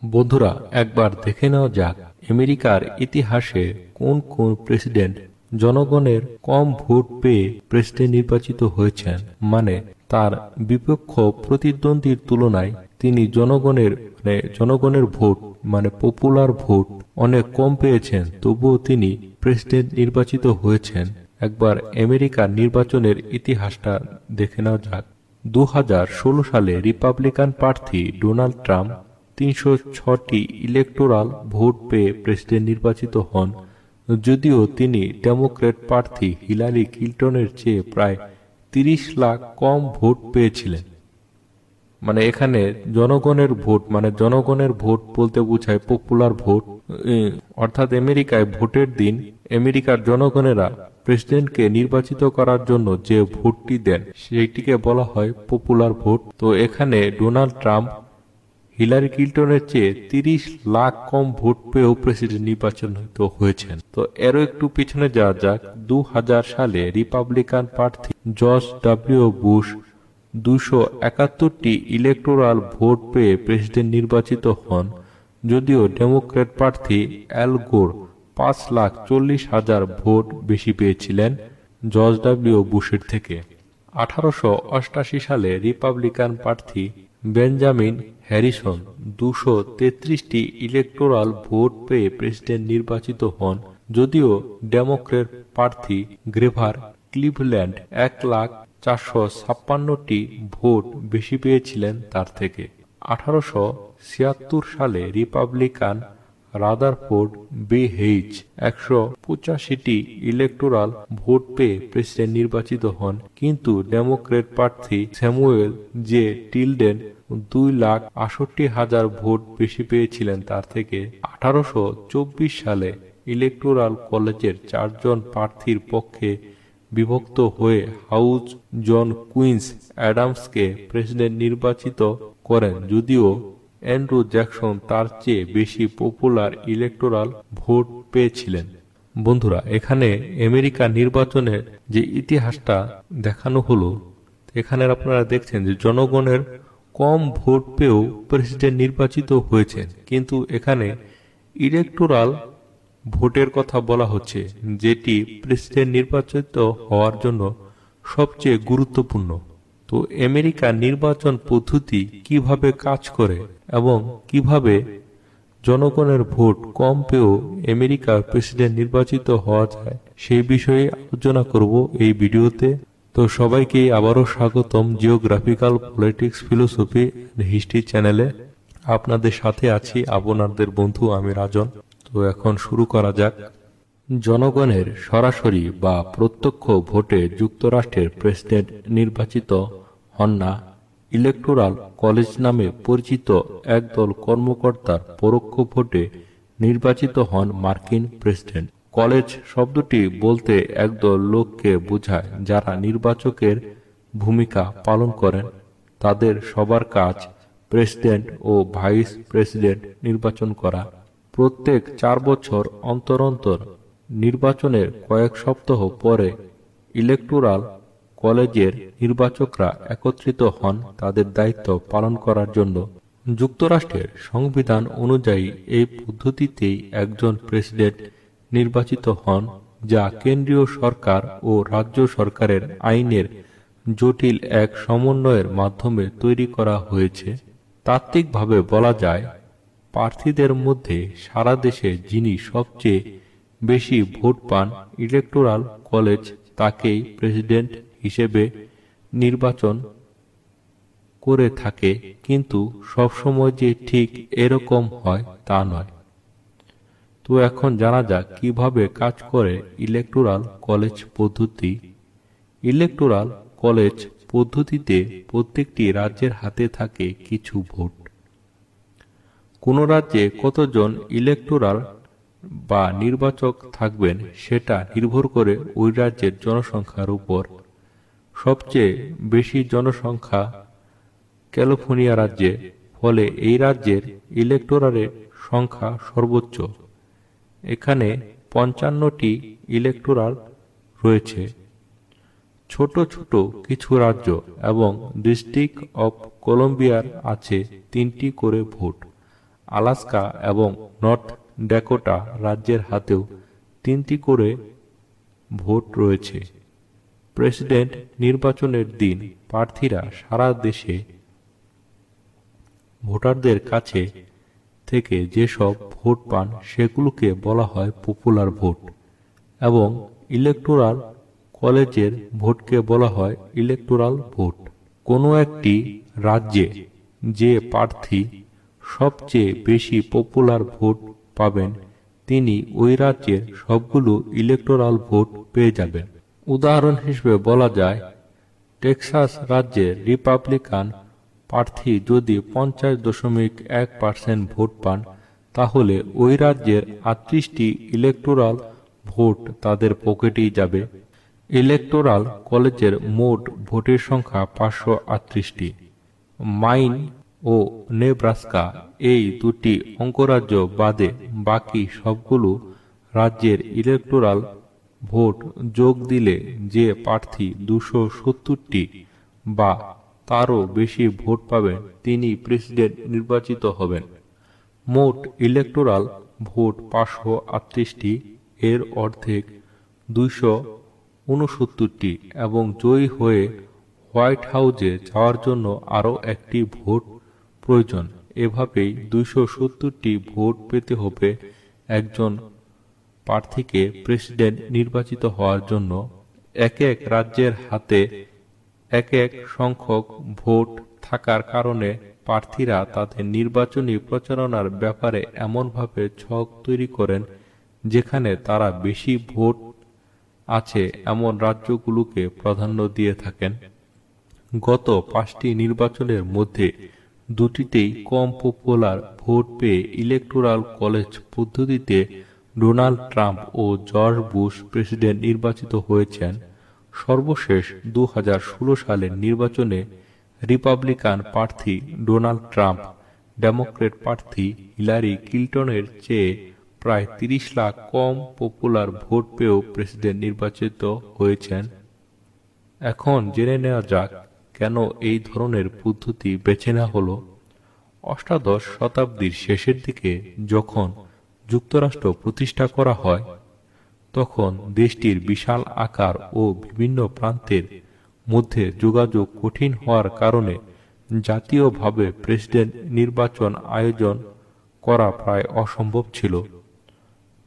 বন্ধুরা, একবার দেখে নেওয়া যাক আমেরিকার ইতিহাসে কোন কোন প্রেসিডেন্ট জনগণের কম ভোট পেয়ে প্রেসিডেন্ট নির্বাচিত হয়েছেন। মানে তার বিপক্ষ প্রতিদ্বন্দ্বীর তুলনায় তিনি জনগণের ভোট মানে পপুলার ভোট অনেক কম পেয়েছেন, তবুও তিনি প্রেসিডেন্ট নির্বাচিত হয়েছেন। একবার আমেরিকার নির্বাচনের ইতিহাসটা দেখে নেওয়া যাক। 2016 সালে রিপাবলিকান প্রার্থী ডোনাল্ড ট্রাম্প 306টি ইলেকটোরাল ভোট পেয়ে প্রেসিডেন্ট নির্বাচিত হন, যদিও তিনি ডেমোক্র্যাট প্রার্থী হিলারি ক্লিন্টনের চেয়ে প্রায় 30 লাখ কম ভোট পেয়েছিলেন। মানে এখানে জনগণের ভোট বলতে বোঝায় পপুলার ভোট, অর্থাৎ আমেরিকায় ভোটের দিন আমেরিকার জনগণেরা প্রেসিডেন্টকে নির্বাচিত করার জন্য যে ভোটটি দেন সেইটিকে বলা হয় পপুলার ভোট। তো এখানে ডোনাল্ড ট্রাম্প হিলারি ক্লিন্টনের চেয়ে 30 লাখ কম ভোট পেয়েও প্রেসিডেন্ট নির্বাচিত হয়েছেন। তো এরও একটু পিছনে যাওয়া যাক। 2000 সালে রিপাবলিকান প্রার্থী জর্জ ডব্লিউ বুশ 271টি ইলেকটোরাল ভোট পেয়ে প্রেসিডেন্ট নির্বাচিত হন, যদিও ডেমোক্র্যাট প্রার্থী অ্যাল গোর 5,40,000 ভোট বেশি পেয়েছিলেন জর্জ ডব্লিউ বুশের থেকে। 1888 সালে রিপাবলিকান প্রার্থী বেঞ্জামিন হ্যারিসন 233টি ইলেকটোরাল ভোট পেয়ে প্রেসিডেন্ট নির্বাচিত হন, যদিও ডেমোক্র্যাট প্রার্থী গ্রেভার ক্লিভল্যান্ড 1,456টি ভোট বেশি পেয়েছিলেন তার থেকে। 1876 সালে রিপাবলিকান রাদারফোর্ড বি হেইজ 185টি ইলেকটোরাল ভোট পেয়ে প্রেসিডেন্ট নির্বাচিত হন, কিন্তু ডেমোক্র্যাট প্রার্থী স্যামুয়েল জে টিলডেন 2,68,000 ভোট বেশি পেয়েছিলেন তার থেকে। 1824 সালে ইলেকটোরাল কলেজের 4 জন প্রার্থীর পক্ষে বিভক্ত হয়ে হাউস জন কুইন্স অ্যাডামসকে প্রেসিডেন্ট নির্বাচিত করেন, যদিও অ্যান্ড্রু জ্যাকসন তার চেয়ে বেশি পপুলার ইলেকটোরাল ভোট পেয়েছিলেন। বন্ধুরা, এখানে আমেরিকা নির্বাচনের যে ইতিহাসটা দেখানো হলো, এখানে আপনারা দেখছেন যে জনগণের কম ভোট পেয়েও প্রেসিডেন্ট নির্বাচিত হয়েছেন, কিন্তু এখানে ইলেকটোরাল ভোটের কথা বলা হচ্ছে, যেটি প্রেসিডেন্ট নির্বাচিত হওয়ার জন্য সবচেয়ে গুরুত্বপূর্ণ। তো আমেরিকার নির্বাচন পদ্ধতি কিভাবে কাজ করে এবং কিভাবে জনগণের ভোট কম পেয়েও আমেরিকার প্রেসিডেন্ট নির্বাচিত হওয়া যায় সেই বিষয়ে আলোচনা করব এই ভিডিওতে। তো সবাইকে আবারও স্বাগতম জিওগ্রাফিক্যাল পলিটিক্স ফিলোসফি হিস্ট্রি চ্যানেলে। আপনাদের সাথে আছি আপনাদের বন্ধু আমি রাজন। তো এখন শুরু করা যাক। জনগণের সরাসরি বা প্রত্যক্ষ ভোটে যুক্তরাষ্ট্রের প্রেসিডেন্ট নির্বাচিত হন না। ইলেকটোরাল কলেজ নামে পরিচিত একদল কর্মকর্তার পরোক্ষ ভোটে নির্বাচিত হন মার্কিন প্রেসিডেন্ট। কলেজ শব্দটি বলতে একদল লোককে বোঝায় যারা নির্বাচকের ভূমিকা পালন করেন। তাদের সবার কাজ প্রেসিডেন্ট ও ভাইস প্রেসিডেন্ট নির্বাচন করা। প্রত্যেক 4 বছর অন্তর অন্তর নির্বাচনের কয়েক সপ্তাহ পরে ইলেকটোরাল কলেজের নির্বাচকরা একত্রিত হন তাদের দায়িত্ব পালন করার জন্য। যুক্তরাষ্ট্রের সংবিধান অনুযায়ী এই পদ্ধতিতেই একজন প্রেসিডেন্ট নির্বাচিত হন, যা কেন্দ্রীয় সরকার ও রাজ্য সরকারের আইনের জটিল এক সমন্বয়ের মাধ্যমে তৈরি করা হয়েছে। তাত্ত্বিকভাবে বলা যায়, প্রার্থীদের মধ্যে সারা দেশে যিনি সবচেয়ে বেশি ভোট পান ইলেকটোরাল কলেজ তাকেই প্রেসিডেন্ট হিসেবে নির্বাচন করে থাকে, কিন্তু সবসময় যে ঠিক এরকম হয় তা নয়। তো এখন জানা যাক কিভাবে কাজ করে ইলেকটোরাল কলেজ পদ্ধতি। ইলেকটোরাল কলেজ পদ্ধতিতে প্রত্যেকটি রাজ্যের হাতে থাকে কিছু ভোট। কোন রাজ্যে কতজন ইলেকটোরাল বা নির্বাচক থাকবেন সেটা নির্ভর করে ওই রাজ্যের জনসংখ্যার উপর। সবচেয়ে বেশি জনসংখ্যা ক্যালিফোর্নিয়া রাজ্যে, ফলে এই রাজ্যের ইলেকটোরালের সংখ্যা সর্বোচ্চ। এখানে 55টি ইলেকটোরাল রয়েছে। ছোট ছোট কিছু রাজ্য এবং ডিস্ট্রিক্ট অফ কলম্বিয়ার আছে 3টি করে ভোট। আলাস্কা এবং নর্থ ড্যাকোটা রাজ্যের হাতেও 3টি করে ভোট রয়েছে। প্রেসিডেন্ট নির্বাচনের দিন প্রার্থীরা সারা দেশে ভোটারদের কাছে থেকে যেসব ভোট পান সেগুলোকে বলা হয় পপুলার ভোট এবং ইলেকটোরাল কলেজের ভোটকে বলা হয় ইলেকটোরাল ভোট। কোনো একটি রাজ্যে যে প্রার্থী সবচেয়ে বেশি পপুলার ভোট পাবেন তিনি ওই রাজ্যের সবগুলো ইলেকটোরাল ভোট পেয়ে যাবেন। উদাহরণ হিসেবে বলা যায়, টেক্সাস রাজ্যের রিপাবলিকান প্রার্থী যদি 50.1% ভোট পান তাহলে ওই রাজ্যের 38টি ইলেকটোরাল ভোট তাদের পকেটেই যাবে। ইলেকটোরাল কলেজের মোট ভোটের সংখ্যা 538টি। মাইন ও নেব্রাস্কা এই দুটি অঙ্গরাজ্য বাদে বাকি সবগুলো রাজ্যের ইলেকটোরাল ভোট যোগ দিলে যে প্রার্থী 270টি বা তারও বেশি ভোট পাবেন তিনি প্রেসিডেন্ট নির্বাচিত হবেন। মোট ইলেকটোরাল ভোট 538টি, এর অর্ধেক 269টি এবং জয়ী হয়ে হোয়াইট হাউসে যাওয়ার জন্য আরও একটি ভোট প্রয়োজন। এভাবেই 270টি ভোট পেতে হবে একজন প্রার্থীকে প্রেসিডেন্ট নির্বাচিত হওয়ার জন্য। এক এক রাজ্যের হাতে এক এক সংখ্যক ভোট থাকার কারণে প্রার্থীরা তাদের নির্বাচনী প্রচারণার ব্যাপারে এমনভাবে ছক তৈরি করেন যেখানে তারা বেশি ভোট আছে এমন রাজ্যগুলোকে প্রাধান্য দিয়ে থাকেন। গত 5টি নির্বাচনের মধ্যে 2টিতেই কম পপুলার ভোট পেয়ে ইলেকটোরাল কলেজ পদ্ধতিতে ডোনাল্ড ট্রাম্প ও জর্জ বুশ প্রেসিডেন্ট নির্বাচিত হয়েছেন। সর্বশেষ 2016 সালের নির্বাচনে রিপাবলিকান প্রার্থী ডোনাল্ড ট্রাম্প ডেমোক্র্যাট প্রার্থী হিলারি ক্লিনটনের চেয়ে প্রায় 30 লাখ কম পপুলার ভোট পেয়েও প্রেসিডেন্ট নির্বাচিত হয়েছেন। এখন জেনে নেওয়া যাক কেন এই ধরনের পদ্ধতি বেছে নেওয়া হলো। অষ্টাদশ শতাব্দীর শেষের দিকে যখন যুক্তরাষ্ট্র প্রতিষ্ঠা করা হয় তখন দেশটির বিশাল আকার ও বিভিন্ন প্রান্তের মধ্যে যোগাযোগ কঠিন হওয়ার কারণে জাতীয়ভাবে প্রেসিডেন্ট নির্বাচন আয়োজন করা প্রায় অসম্ভব ছিল।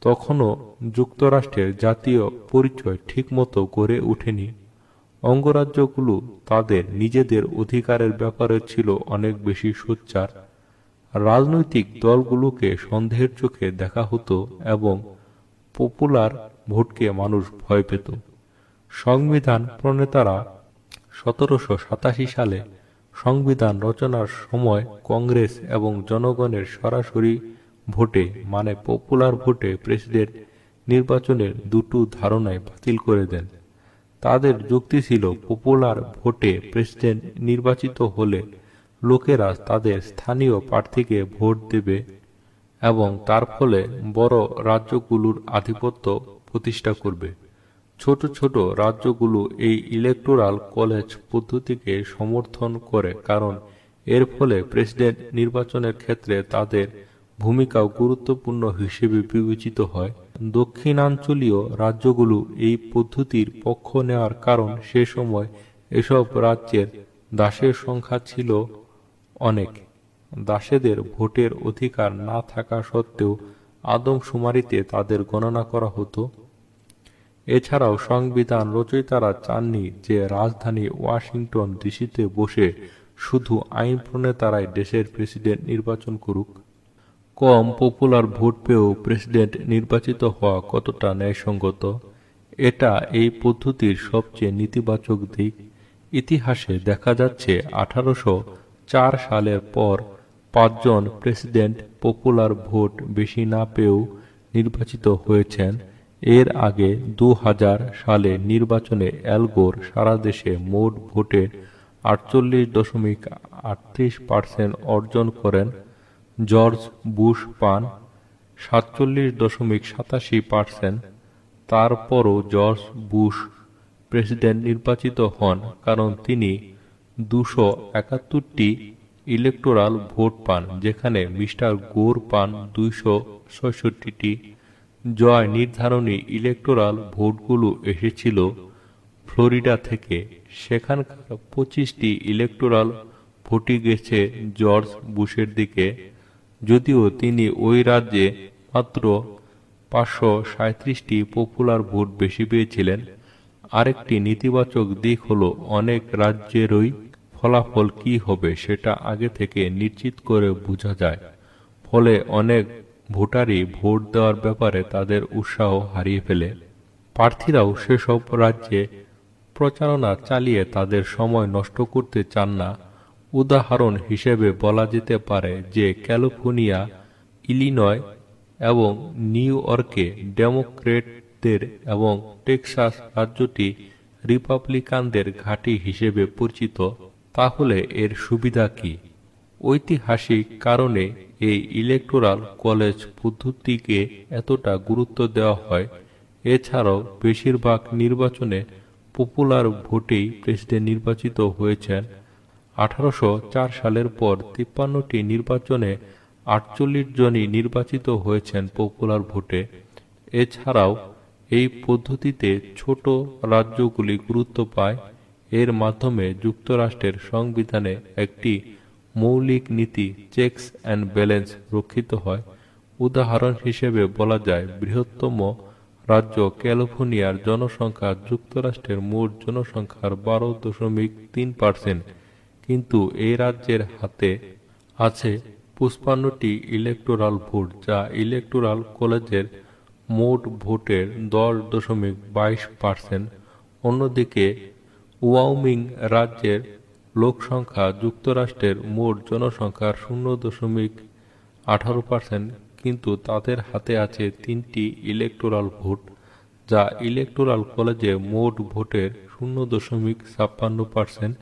তখনও যুক্তরাষ্ট্রের জাতীয় পরিচয় ঠিকমতো গড়ে ওঠেনি। অঙ্গরাজ্যগুলো তাদের নিজেদের অধিকারের ব্যাপারে ছিল অনেক বেশি সোচ্চার। রাজনৈতিক দলগুলোকে সন্দেহের চোখে দেখা হতো এবং পপুলার ভোটকে মানুষ ভয় পেত। সংবিধান প্রণেতারা 1787 সালে সংবিধান রচনার সময় কংগ্রেস এবং জনগণের সরাসরি ভোটে মানে পপুলার ভোটে প্রেসিডেন্ট নির্বাচনের দুটো ধারণাই বাতিল করে দেন। তাদের যুক্তি ছিল পপুলার ভোটে প্রেসিডেন্ট নির্বাচিত হলে লোকেরা তাদের স্থানীয় প্রার্থীকে ভোট দেবে এবং তার ফলে বড় রাজ্যগুলোর আধিপত্য প্রতিষ্ঠা করবে। ছোট ছোট রাজ্যগুলো এই ইলেকটোরাল কলেজ পদ্ধতিকে সমর্থন করে কারণ এর ফলে প্রেসিডেন্ট নির্বাচনের ক্ষেত্রে তাদের ভূমিকাও গুরুত্বপূর্ণ হিসেবে বিবেচিত হয়। দক্ষিণাঞ্চলীয় রাজ্যগুলো এই পদ্ধতির পক্ষ নেওয়ার কারণ সে সময় এসব রাজ্যের দাসের সংখ্যা ছিল অনেক। দাসেদের ভোটের অধিকার না থাকা সত্ত্বেও আদমশুমারিতে তাদের গণনা করা হতো। এছাড়াও সংবিধান রচয়িতারা চাননি যে রাজধানী ওয়াশিংটন ডিসিতে বসে শুধু আইন প্রণেতারাই দেশের প্রেসিডেন্ট নির্বাচন করুক। কম পপুলার ভোট পেয়েও প্রেসিডেন্ট নির্বাচিত হওয়া কতটা ন্যায়সঙ্গত, এটা এই পদ্ধতির সবচেয়ে নেতিবাচক দিক। ইতিহাসে দেখা যাচ্ছে 1804 সালের পর 5 জন প্রেসিডেন্ট পপুলার ভোট বেশি না পেয়েও নির্বাচিত হয়েছেন। এর আগে 2000 সালে নির্বাচনে অ্যাল গোর সারা দেশে মোট ভোটের 48.38% অর্জন করেন। জর্জ বুশ পান 47.87%। তারপরও জর্জ বুশ প্রেসিডেন্ট নির্বাচিত হন কারণ তিনি 271টি ইলেকটোরাল ভোট পান, যেখানে মিস্টার গোর পান 266টি। জয় নির্ধারণী ইলেকটোরাল ভোটগুলো এসেছিল ফ্লোরিডা থেকে। সেখানকার 25টি ইলেকটোরাল ভোটই গেছে জর্জ বুশের দিকে, যদিও তিনি ওই রাজ্যে মাত্র 537টি পপুলার ভোট বেশি পেয়েছিলেন। আরেকটি নেতিবাচক দিক হলো অনেক রাজ্যেরই ফলাফল কি হবে সেটা আগে থেকে নিশ্চিত করে বোঝা যায়, ফলে অনেক ভোটারই ভোট দেওয়ার ব্যাপারে তাদের উৎসাহ হারিয়ে ফেলে। প্রার্থীরাও সেসব রাজ্যে প্রচারণা চালিয়ে তাদের সময় নষ্ট করতে চান না। উদাহরণ হিসেবে বলা যেতে পারে যে ক্যালিফোর্নিয়া, ইলিনয় এবং নিউ ইয়র্কে ডেমোক্র্যাটদের এবং টেক্সাস রাজ্যটি রিপাবলিকানদের ঘাঁটি হিসেবে পরিচিত। তাহলে এর সুবিধা কি? ঐতিহাসিক কারণে এই ইলেকটোরাল কলেজ পদ্ধতিকে এতটা গুরুত্ব দেওয়া হয়। এছাড়াও বেশিরভাগ নির্বাচনে পপুলার ভোটেই প্রেসিডেন্ট নির্বাচিত হয়েছেন। 1804 সালের পর 53টি নির্বাচনে 48 জনই নির্বাচিত হয়েছেন পপুলার ভোটে। এছাড়াও এই পদ্ধতিতে ছোট রাজ্যগুলি গুরুত্ব পায়। এর মাধ্যমে যুক্তরাষ্ট্রের সংবিধানে একটি মৌলিক নীতি চেকস অ্যান্ড ব্যালেন্স রক্ষিত হয়। উদাহরণ হিসেবে বলা যায়, বৃহত্তম রাজ্য ক্যালিফোর্নিয়ার জনসংখ্যা যুক্তরাষ্ট্রের মোট জনসংখ্যার 12.3%, কিন্তু এই রাজ্যের হাতে আছে 55টি ইলেকটোরাল ভোট, যা ইলেকটোরাল কলেজের মোট ভোটের 10.22%। অন্যদিকে ওয়াইওমিং রাজ্যের লোকসংখ্যা যুক্তরাষ্ট্রের মোট জনসংখ্যার 0.18%, কিন্তু তাদের হাতে আছে 3টি ইলেকটোরাল ভোট, যা ইলেকটোরাল কলেজে মোট ভোটের 0.56%।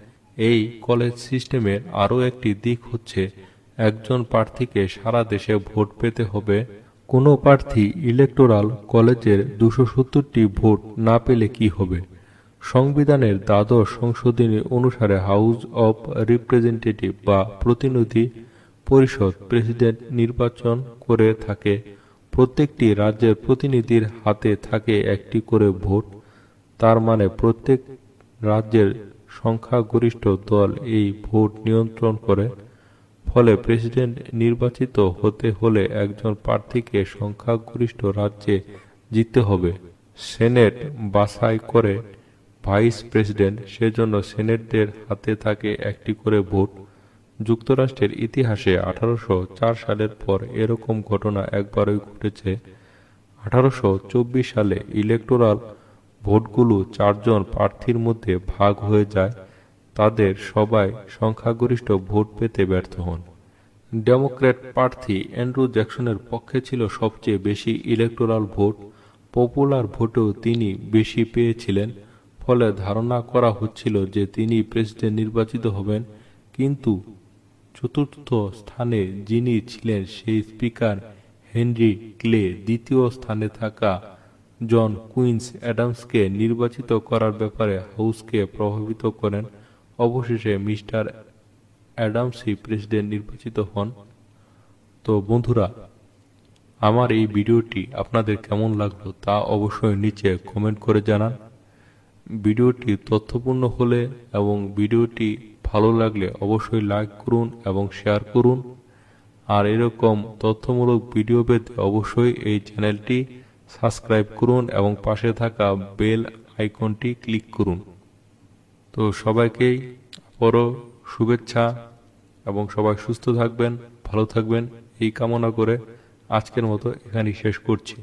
এই কলেজ সিস্টেমের আরও একটি দিক হচ্ছে একজন প্রার্থীকে সারা দেশে ভোট পেতে হবে। কোনো প্রার্থী ইলেকটোরাল কলেজের 270টি ভোট না পেলে কি হবে? সংবিধানের দ্বাদশ সংশোধনী অনুসারে হাউস অব রিপ্রেজেন্টেটিভ বা প্রতিনিধি পরিষদ প্রেসিডেন্ট নির্বাচন করে থাকে। প্রত্যেকটি রাজ্যের প্রতিনিধির হাতে থাকে একটি করে ভোট। তার মানে প্রত্যেক রাজ্যের সংখ্যাগরিষ্ঠ দল এই ভোট নিয়ন্ত্রণ করে। ফলে প্রেসিডেন্ট নির্বাচিত হতে হলে একজন প্রার্থীকে সংখ্যাগরিষ্ঠ রাজ্যে জিততে হবে। সেনেট বাছাই করে ভাইস প্রেসিডেন্ট, সেজন্য সেনেটদের হাতে থাকে একটি করে ভোট। যুক্তরাষ্ট্রের ইতিহাসে 1804 সালের পর এরকম ঘটনা একবারই ঘটেছে। 1824 সালে ইলেকটোরাল ভোটগুলো 4 জন প্রার্থীর মধ্যে ভাগ হয়ে যায়। তাদের সবাই সংখ্যাগরিষ্ঠ ভোট পেতে ব্যর্থ হন। ডেমোক্র্যাট প্রার্থী অ্যান্ড্রু জ্যাকসনের পক্ষে ছিল সবচেয়ে বেশি ইলেকটোরাল ভোট। পপুলার ভোটেও তিনি বেশি পেয়েছিলেন, ফলে ধারণা করা হচ্ছিল যে তিনি প্রেসিডেন্ট নির্বাচিত হবেন। কিন্তু চতুর্থ স্থানে যিনি ছিলেন সেই স্পিকার হেনরি ক্লে দ্বিতীয় স্থানে থাকা জন কুইন্স অ্যাডামসকে নির্বাচিত করার ব্যাপারে হাউসকে প্রভাবিত করেন। অবশেষে মিস্টার অ্যাডামসই প্রেসিডেন্ট নির্বাচিত হন। তো বন্ধুরা, আমার এই ভিডিওটি আপনাদের কেমন লাগলো তা অবশ্যই নিচে কমেন্ট করে জানান। ভিডিওটি তথ্যপূর্ণ হলে এবং ভিডিওটি ভালো লাগলে অবশ্যই লাইক করুন এবং শেয়ার করুন। আর এরকম তথ্যমূলক ভিডিও পেতে অবশ্যই এই চ্যানেলটি সাবস্ক্রাইব করুন এবং পাশে থাকা বেল আইকনটি ক্লিক করুন। তো সবাইকেই আবারও শুভেচ্ছা এবং সবাই সুস্থ থাকবেন, ভালো থাকবেন এই কামনা করে আজকের মতো এখানেই শেষ করছি।